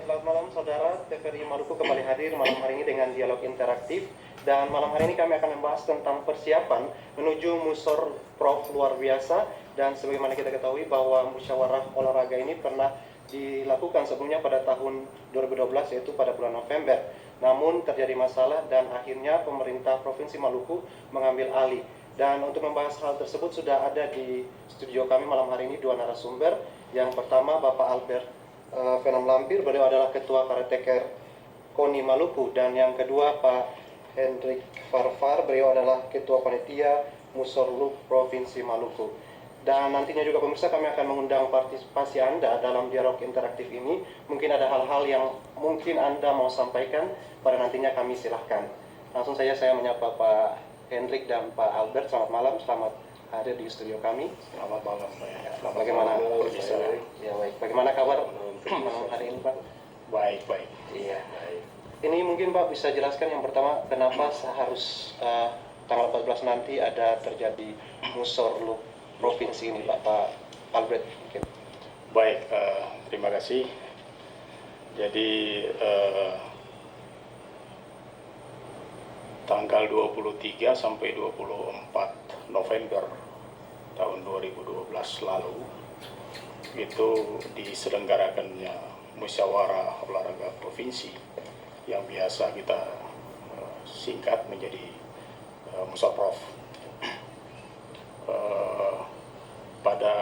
selamat malam saudara. TVRI Maluku kembali hadir malam hari ini dengan dialog interaktif. Dan malam hari ini kami akan membahas tentang persiapan menuju Musor Prof luar biasa. Dan sebagaimana kita ketahui bahwa musyawarah olahraga ini pernah dilakukan sebelumnya pada tahun 2012, yaitu pada bulan November. Namun terjadi masalah dan akhirnya pemerintah Provinsi Maluku mengambil alih. Dan untuk membahas hal tersebut sudah ada di studio kami malam hari ini dua narasumber. Yang pertama Bapak Albert Venom Lampir, beliau adalah Ketua Karateka KONI Maluku. Dan yang kedua Pak Hendrik Farfar, beliau adalah Ketua Panitia Musorluk Provinsi Maluku. Dan nantinya juga pemirsa, kami akan mengundang partisipasi Anda dalam dialog interaktif ini. Mungkin ada hal-hal yang mungkin Anda mau sampaikan, pada nantinya kami silahkan. Langsung saja saya menyapa Pak Hendrik dan Pak Albert. Selamat malam, selamat hadir di studio kami. Selamat malam, Pak. Bagaimana ya, baik. Bagaimana kabar malam hari ini, Pak? Baik. Iya. Baik. Ini mungkin Pak bisa jelaskan yang pertama, kenapa harus tanggal 14 nanti ada terjadi Musorluk provinsi ini, Pak Albert mungkin. Baik, terima kasih. Jadi tanggal 23 sampai 24 November tahun 2012 lalu itu diselenggarakannya musyawarah olahraga provinsi yang biasa kita singkat menjadi Musaprof. Pada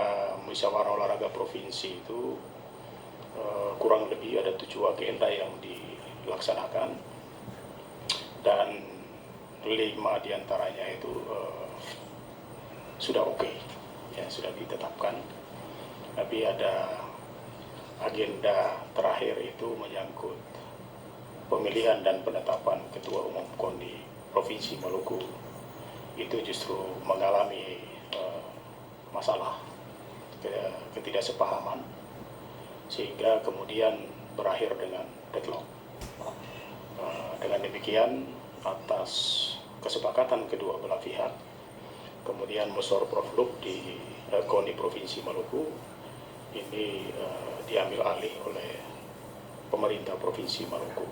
musyawarah olahraga provinsi itu kurang lebih ada 7 agenda yang dilaksanakan, dan 5 diantaranya itu sudah oke, ya sudah ditetapkan. Tapi ada agenda terakhir itu menyangkut pemilihan dan penetapan Ketua Umum KONI Provinsi Maluku. Itu justru mengalami masalah ketidaksepahaman, sehingga kemudian berakhir dengan deadlock. Dengan demikian, atas kesepakatan kedua belah pihak, kemudian Musor Profluk di KONI Provinsi Maluku ini diambil alih oleh pemerintah Provinsi Maluku.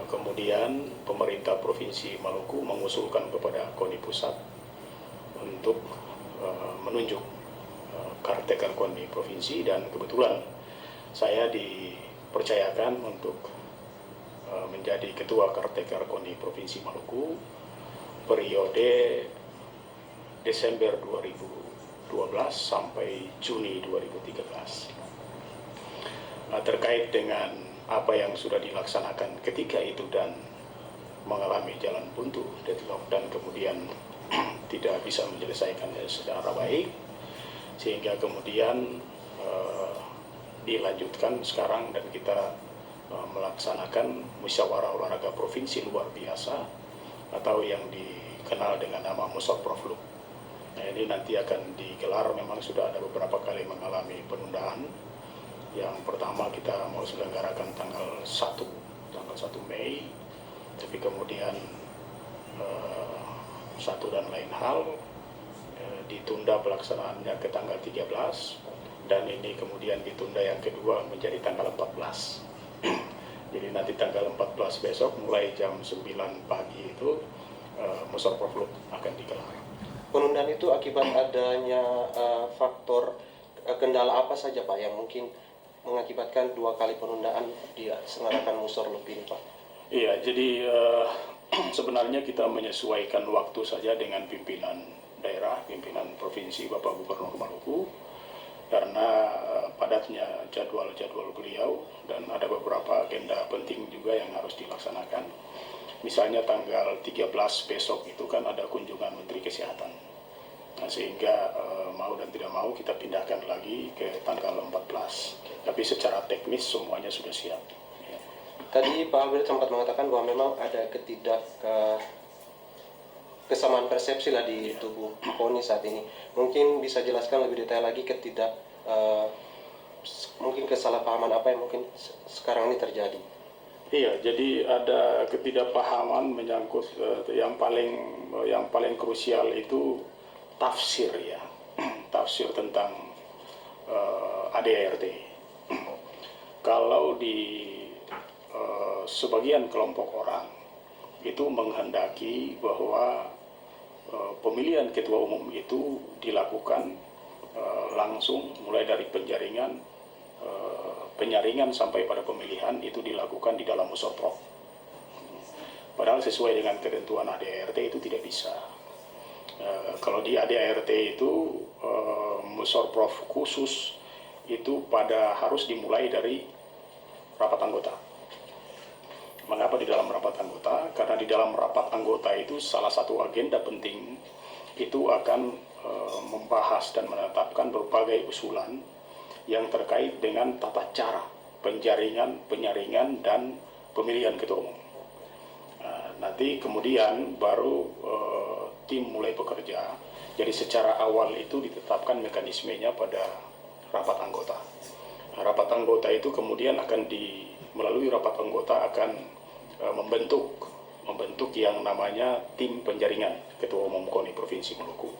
Kemudian pemerintah Provinsi Maluku mengusulkan kepada KONI Pusat untuk menunjuk Karateka KONI Provinsi, dan kebetulan saya dipercayakan untuk menjadi Ketua Karateka KONI Provinsi Maluku periode Desember 2012 sampai Juni 2013. Terkait dengan apa yang sudah dilaksanakan ketika itu dan mengalami jalan buntu, deadlock, dan kemudian tidak bisa menyelesaikannya secara baik, sehingga kemudian dilanjutkan sekarang dan kita melaksanakan musyawarah olahraga provinsi luar biasa atau yang dikenal dengan nama Musor Profluk. Nah, ini nanti akan digelar, memang sudah ada beberapa kali mengalami penundaan. Yang pertama kita mau selenggarakan tanggal 1 Mei, tapi kemudian satu dan lain hal ditunda pelaksanaannya ke tanggal 13, dan ini kemudian ditunda yang kedua menjadi tanggal 14. Jadi nanti tanggal 14 besok mulai jam 9 pagi itu Musor Profluk akan digelar. Penundaan itu akibat adanya faktor kendala apa saja Pak yang mungkin mengakibatkan 2 kali penundaan diselenggarakan Musorluk ini, Pak? Iya, jadi sebenarnya kita menyesuaikan waktu saja dengan pimpinan daerah, pimpinan provinsi Bapak Gubernur Maluku, karena padatnya jadwal beliau dan ada beberapa agenda penting juga yang harus dilaksanakan. Misalnya tanggal 13 besok itu kan ada kunjungan Menteri Kesehatan. Nah, sehingga mau dan tidak mau kita pindahkan lagi ke tanggal 14. Tapi secara teknis semuanya sudah siap. Ya. Tadi Pak Albert sempat mengatakan bahwa memang ada kesamaan persepsi lah di tubuh KONI saat ini. Mungkin bisa jelaskan lebih detail lagi mungkin kesalahpahaman apa yang mungkin sekarang ini terjadi? Iya, jadi ada ketidakpahaman menyangkut yang paling krusial itu tafsir, ya, tafsir tentang ADART. kalau di sebagian kelompok orang itu menghendaki bahwa pemilihan ketua umum itu dilakukan langsung mulai dari penyaringan sampai pada pemilihan itu dilakukan di dalam musorprof. Padahal sesuai dengan ketentuan ADART itu tidak bisa. Kalau di ADART itu musorprof khusus itu harus dimulai dari rapat anggota. Mengapa di dalam rapat anggota? Karena di dalam rapat anggota itu salah satu agenda penting itu akan membahas dan menetapkan berbagai usulan yang terkait dengan tata cara penyaringan dan pemilihan ketua umum. Nanti kemudian baru tim mulai bekerja. Jadi secara awal itu ditetapkan mekanismenya pada rapat anggota. Rapat anggota itu kemudian akan melalui rapat anggota akan membentuk yang namanya tim penjaringan ketua umum KONI Provinsi Maluku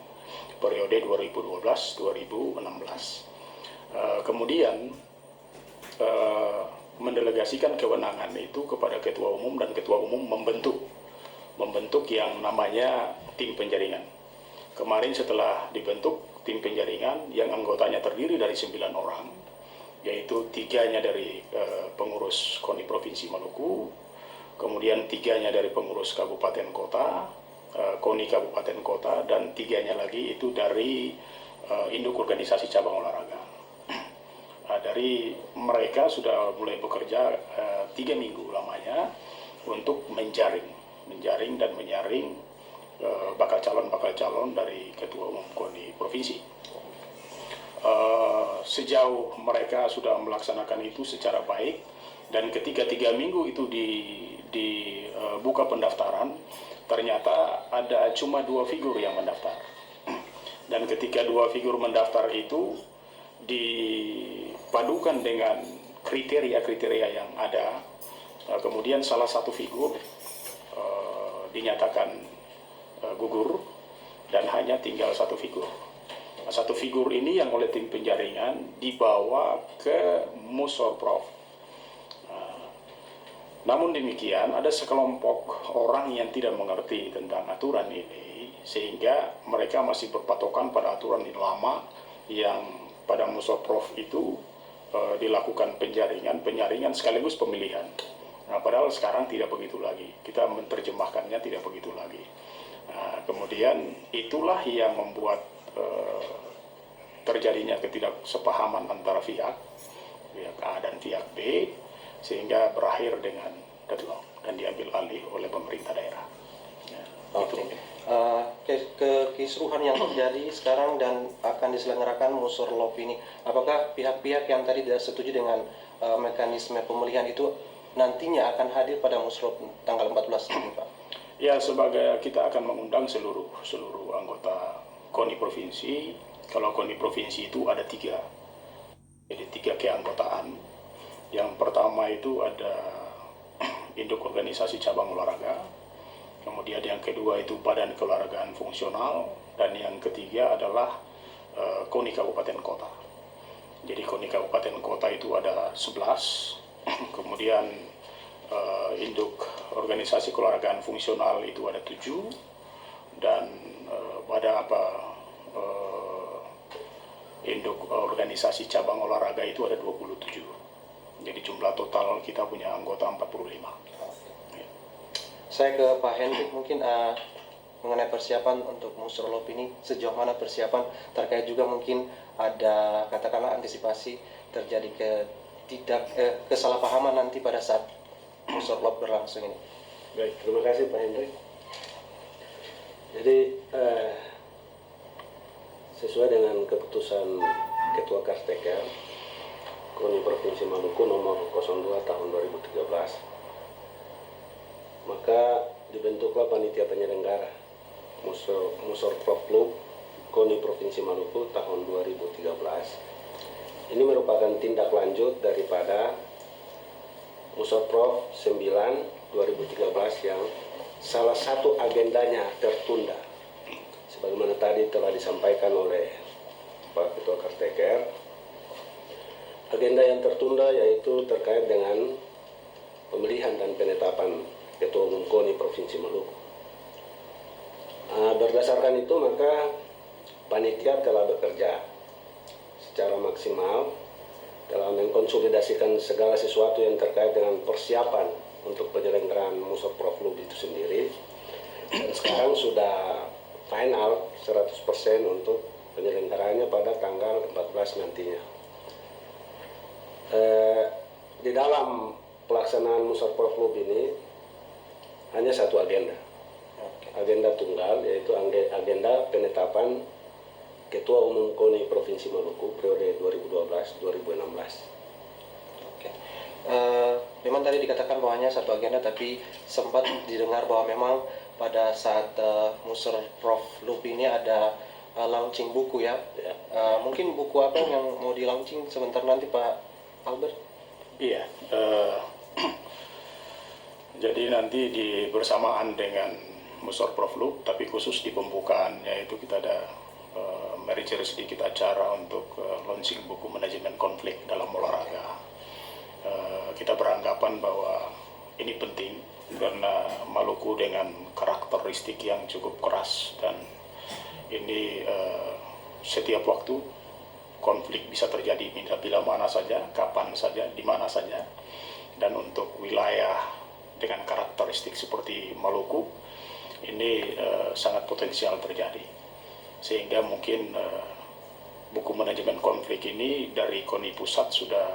periode 2012-2016. Kemudian mendelegasikan kewenangan itu kepada ketua umum, dan ketua umum membentuk yang namanya tim penjaringan. Kemarin setelah dibentuk tim penjaringan yang anggotanya terdiri dari 9 orang, yaitu 3-nya dari pengurus KONI Provinsi Maluku, kemudian 3-nya dari pengurus kabupaten kota, KONI kabupaten kota, dan 3-nya lagi itu dari induk organisasi cabang olahraga. Dari mereka sudah mulai bekerja 3 minggu lamanya untuk menjaring dan menyaring bakal calon dari ketua umum KONI Provinsi. Sejauh mereka sudah melaksanakan itu secara baik, dan ketika 3 minggu itu dibuka pendaftaran, ternyata ada cuma 2 figur yang mendaftar. Dan ketika 2 figur mendaftar itu dipadukan dengan kriteria-kriteria yang ada, kemudian salah satu figur dinyatakan gugur dan hanya tinggal 1 figur. Nah, 1 figur ini yang oleh tim penjaringan dibawa ke musorprof. Namun demikian ada sekelompok orang yang tidak mengerti tentang aturan ini, sehingga mereka masih berpatokan pada aturan yang lama yang pada musorprof itu dilakukan penyaringan sekaligus pemilihan. Nah, padahal sekarang tidak begitu lagi. Kita menerjemahkannya tidak begitu lagi. Nah, kemudian itulah yang membuat terjadinya ketidaksepahaman antara pihak A dan pihak B, sehingga berakhir dengan deadlock dan diambil alih oleh pemerintah daerah. Ya, Oke. Kekisruhan yang terjadi sekarang dan akan diselenggarakan musorlop ini, apakah pihak-pihak yang tadi tidak setuju dengan mekanisme pemilihan itu nantinya akan hadir pada musorlop tanggal 14 ini, Pak? Ya, sebagai kita akan mengundang seluruh anggota KONI Provinsi. Kalau KONI Provinsi itu ada 3, jadi 3 keanggotaan. Yang pertama itu ada induk organisasi cabang olahraga, kemudian yang kedua itu badan keolahragaan fungsional, dan yang ketiga adalah KONI Kabupaten Kota. Jadi KONI Kabupaten Kota itu ada 11, kemudian induk organisasi keolahragaan fungsional itu ada 7, dan induk organisasi cabang olahraga itu ada 27. Jadi jumlah total kita punya anggota 45. Saya ke Pak Hendrik, mungkin mengenai persiapan untuk musorlop ini, sejauh mana persiapan terkait juga mungkin ada katakanlah antisipasi terjadi kesalahpahaman nanti pada saat musorlop berlangsung ini. Baik, terima kasih Pak Hendrik. Jadi sesuai dengan keputusan Ketua Karteka KONI Provinsi Maluku nomor 02 tahun 2013, maka dibentuklah panitia penyelenggara Musorprov Klub KONI Provinsi Maluku tahun 2013. Ini merupakan tindak lanjut daripada Musorprov 9 2013 yang salah satu agendanya tertunda. Sebagaimana tadi telah disampaikan oleh Pak Ketua Karteker, agenda yang tertunda yaitu terkait dengan pemilihan dan penetapan Ketua Umum KONI Provinsi Maluku. Berdasarkan itu maka panitia telah bekerja secara maksimal dalam mengkonsolidasikan segala sesuatu yang terkait dengan persiapan untuk penyelenggaraan Musorprov itu sendiri. Dan sekarang sudah final 100% untuk penyelenggaraannya pada tanggal 14 nantinya. Di dalam pelaksanaan Musorprov ini hanya satu agenda. Agenda tunggal, yaitu agenda penetapan Ketua Umum KONI Provinsi Maluku periode 2012-2016. Oke. Memang tadi dikatakan bahwa hanya satu agenda, tapi sempat didengar bahwa memang pada saat Musorprov ini ada launching buku ya. Mungkin buku apa yang mau di launching sebentar nanti Pak Albert? Iya. Jadi nanti bersamaan dengan Musorprov Loop, tapi khusus di pembukaannya itu kita ada merger sedikit acara untuk launching buku manajemen konflik dalam olahraga. Kita beranggapan bahwa ini penting karena Maluku dengan karakteristik yang cukup keras dan ini setiap waktu konflik bisa terjadi bila mana saja, kapan saja, di mana saja. Dan untuk wilayah dengan karakteristik seperti Maluku ini sangat potensial terjadi, sehingga mungkin buku manajemen konflik ini dari KONI Pusat sudah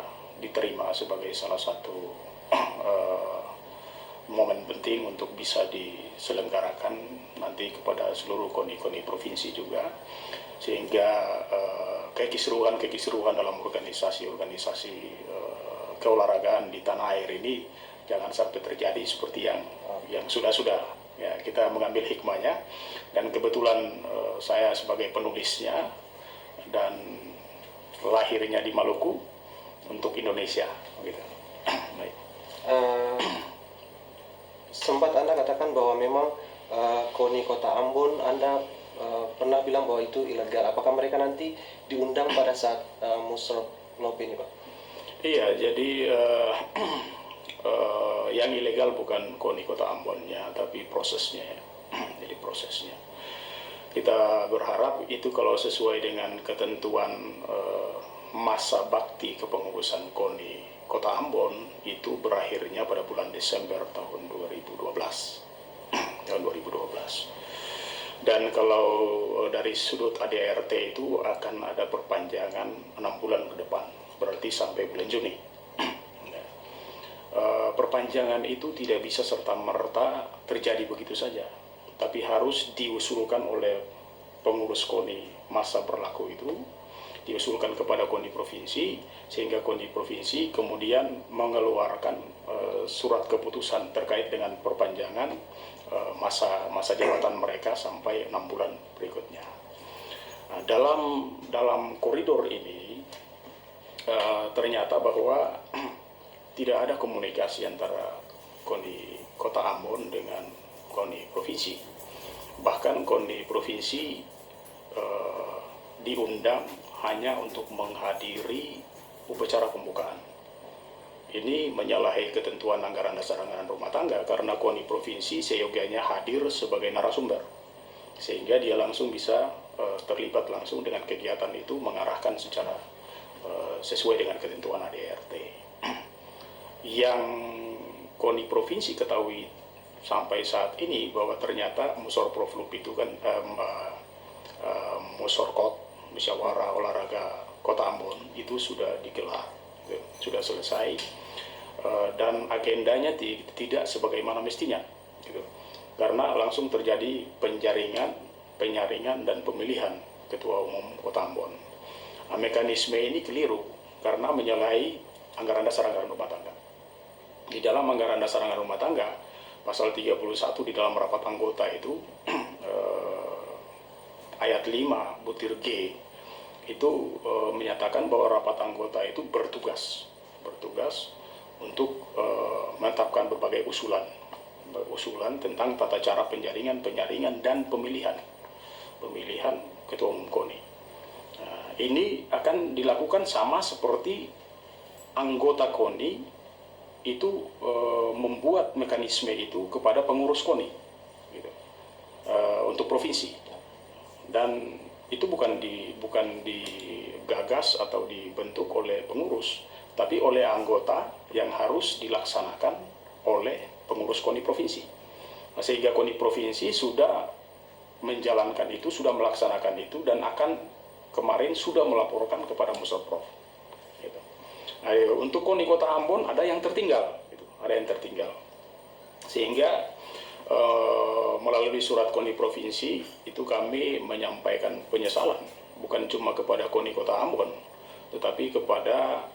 diterima sebagai salah satu momen penting untuk bisa diselenggarakan nanti kepada seluruh KONI-KONI provinsi juga, sehingga kekisruhan dalam organisasi-organisasi keolahragaan di tanah air ini jangan sampai terjadi seperti yang sudah-sudah. Ya, kita mengambil hikmahnya, dan kebetulan saya sebagai penulisnya dan lahirnya di Maluku untuk Indonesia, gitu. Baik. Sempat Anda katakan bahwa memang KONI Kota Ambon Anda pernah bilang bahwa itu ilegal. Apakah mereka nanti diundang pada saat Musorprov ini, Pak? Iya, jadi yang ilegal bukan KONI Kota Ambonnya, tapi prosesnya. Jadi prosesnya. Kita berharap itu kalau sesuai dengan ketentuan masa bakti kepengurusan KONI Kota Ambon itu berakhirnya pada bulan Desember tahun 2012. Tahun 2012. Dan kalau dari sudut ADRT itu akan ada perpanjangan 6 bulan ke depan, berarti sampai bulan Juni. Perpanjangan itu tidak bisa serta-merta terjadi begitu saja, tapi harus diusulkan oleh pengurus KONI masa berlaku itu, diusulkan kepada KONI provinsi, sehingga KONI provinsi kemudian mengeluarkan surat keputusan terkait dengan perpanjangan masa jabatan mereka sampai 6 bulan berikutnya. Nah, dalam koridor ini ternyata bahwa tidak ada komunikasi antara KONI Kota Ambon dengan KONI provinsi. Bahkan KONI provinsi diundang hanya untuk menghadiri upacara pembukaan. Ini menyalahi ketentuan anggaran dasar anggaran rumah tangga karena KONI provinsi seyogianya hadir sebagai narasumber, sehingga dia langsung bisa terlibat langsung dengan kegiatan itu, mengarahkan secara sesuai dengan ketentuan ADRT. Yang KONI provinsi ketahui sampai saat ini bahwa ternyata Musorprov itu kan Musorkot, Musyawarah Olahraga Kota Ambon itu sudah digelar, sudah selesai, dan agendanya tidak sebagaimana mestinya, gitu. Karena langsung terjadi penyaringan dan pemilihan Ketua Umum Kota Ambon. Mekanisme ini keliru karena menyalahi anggaran dasar anggaran rumah tangga. Di dalam anggaran dasar anggaran rumah tangga, pasal 31 di dalam rapat anggota itu, ayat 5 butir G, itu menyatakan bahwa rapat anggota itu bertugas untuk menetapkan berbagai usulan tentang tata cara penyaringan dan pemilihan Ketua Umum KONI. Nah, ini akan dilakukan sama seperti anggota KONI itu membuat mekanisme itu kepada pengurus KONI gitu, untuk provinsi, dan itu bukan digagas atau dibentuk oleh pengurus, tapi oleh anggota yang harus dilaksanakan oleh pengurus KONI provinsi. Nah, sehingga KONI provinsi sudah menjalankan itu, sudah melaksanakan itu, dan akan kemarin sudah melaporkan kepada Musorprof. Gitu. Nah, untuk KONI Kota Ambon ada yang tertinggal, gitu. Ada yang tertinggal. Sehingga melalui surat KONI provinsi itu kami menyampaikan penyesalan bukan cuma kepada KONI Kota Ambon, tetapi kepada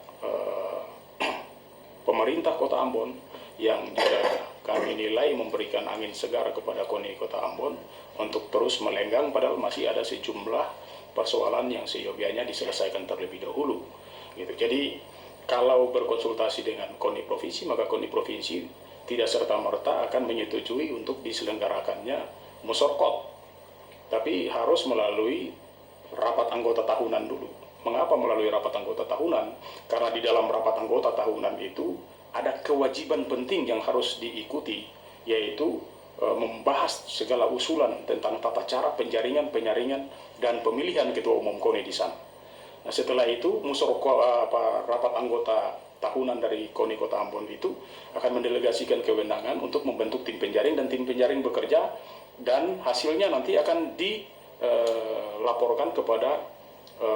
pemerintah Kota Ambon yang juga kami nilai memberikan angin segar kepada KONI Kota Ambon untuk terus melenggang, padahal masih ada sejumlah persoalan yang seyogianya diselesaikan terlebih dahulu. Gitu. Jadi kalau berkonsultasi dengan KONI provinsi, maka KONI provinsi tidak serta-merta akan menyetujui untuk diselenggarakannya musorkot, tapi harus melalui rapat anggota tahunan dulu. Mengapa melalui rapat anggota tahunan? Karena di dalam rapat anggota tahunan itu ada kewajiban penting yang harus diikuti, yaitu membahas segala usulan tentang tata cara penjaringan, penyaringan, dan pemilihan ketua umum KONI di sana. Nah, setelah itu rapat anggota tahunan dari KONI Kota Ambon itu akan mendelegasikan kewenangan untuk membentuk tim penjaring, dan tim penjaring bekerja, dan hasilnya nanti akan dilaporkan kepada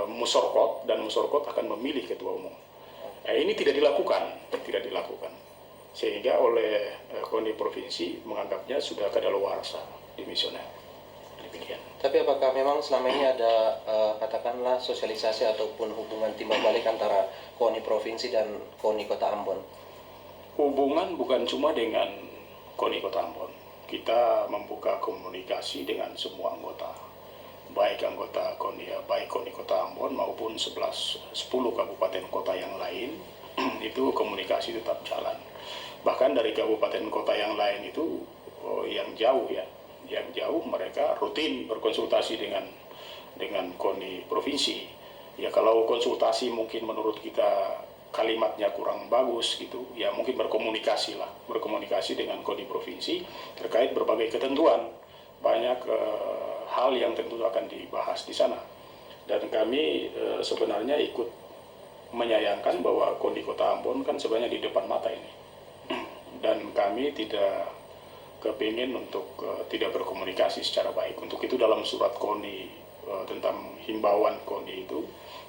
Musorkot, dan Musorkot akan memilih ketua umum. Ini tidak dilakukan, sehingga oleh KONI provinsi menganggapnya sudah kadaluarsa dimisioner. Demikian. Tapi apakah memang selama ini ada katakanlah sosialisasi ataupun hubungan timbal balik antara KONI provinsi dan KONI Kota Ambon? Hubungan bukan cuma dengan KONI Kota Ambon. Kita membuka komunikasi dengan semua anggota, baik anggota KONI Kota Ambon maupun 10 kabupaten kota yang lain. Itu komunikasi tetap jalan. Bahkan dari kabupaten kota yang lain itu yang jauh mereka rutin berkonsultasi dengan KONI provinsi. Ya, kalau konsultasi mungkin menurut kita kalimatnya kurang bagus gitu, ya mungkin berkomunikasi dengan KONI provinsi terkait berbagai ketentuan. Banyak hal yang tentu akan dibahas di sana, dan kami sebenarnya ikut menyayangkan bahwa KONI Kota Ambon kan sebenarnya di depan mata ini, dan kami tidak kepingin untuk tidak berkomunikasi secara baik. Untuk itu dalam surat KONI tentang himbauan KONI itu,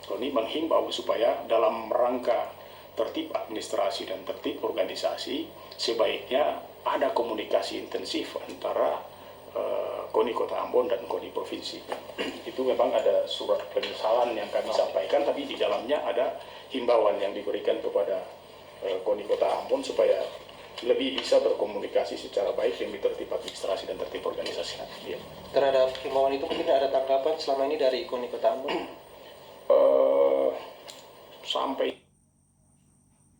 KONI menghimbau supaya dalam rangka tertib administrasi dan tertib organisasi sebaiknya ada komunikasi intensif antara KONI Kota Ambon dan KONI provinsi. Itu memang ada surat penyesalan yang kami sampaikan, tapi di dalamnya ada himbauan yang diberikan kepada KONI Kota Ambon supaya lebih bisa berkomunikasi secara baik demi tertib administrasi dan tertib organisasi. Ya. Terhadap himbauan itu mungkin ada tanggapan selama ini dari KONI Kota Ambon? Sampai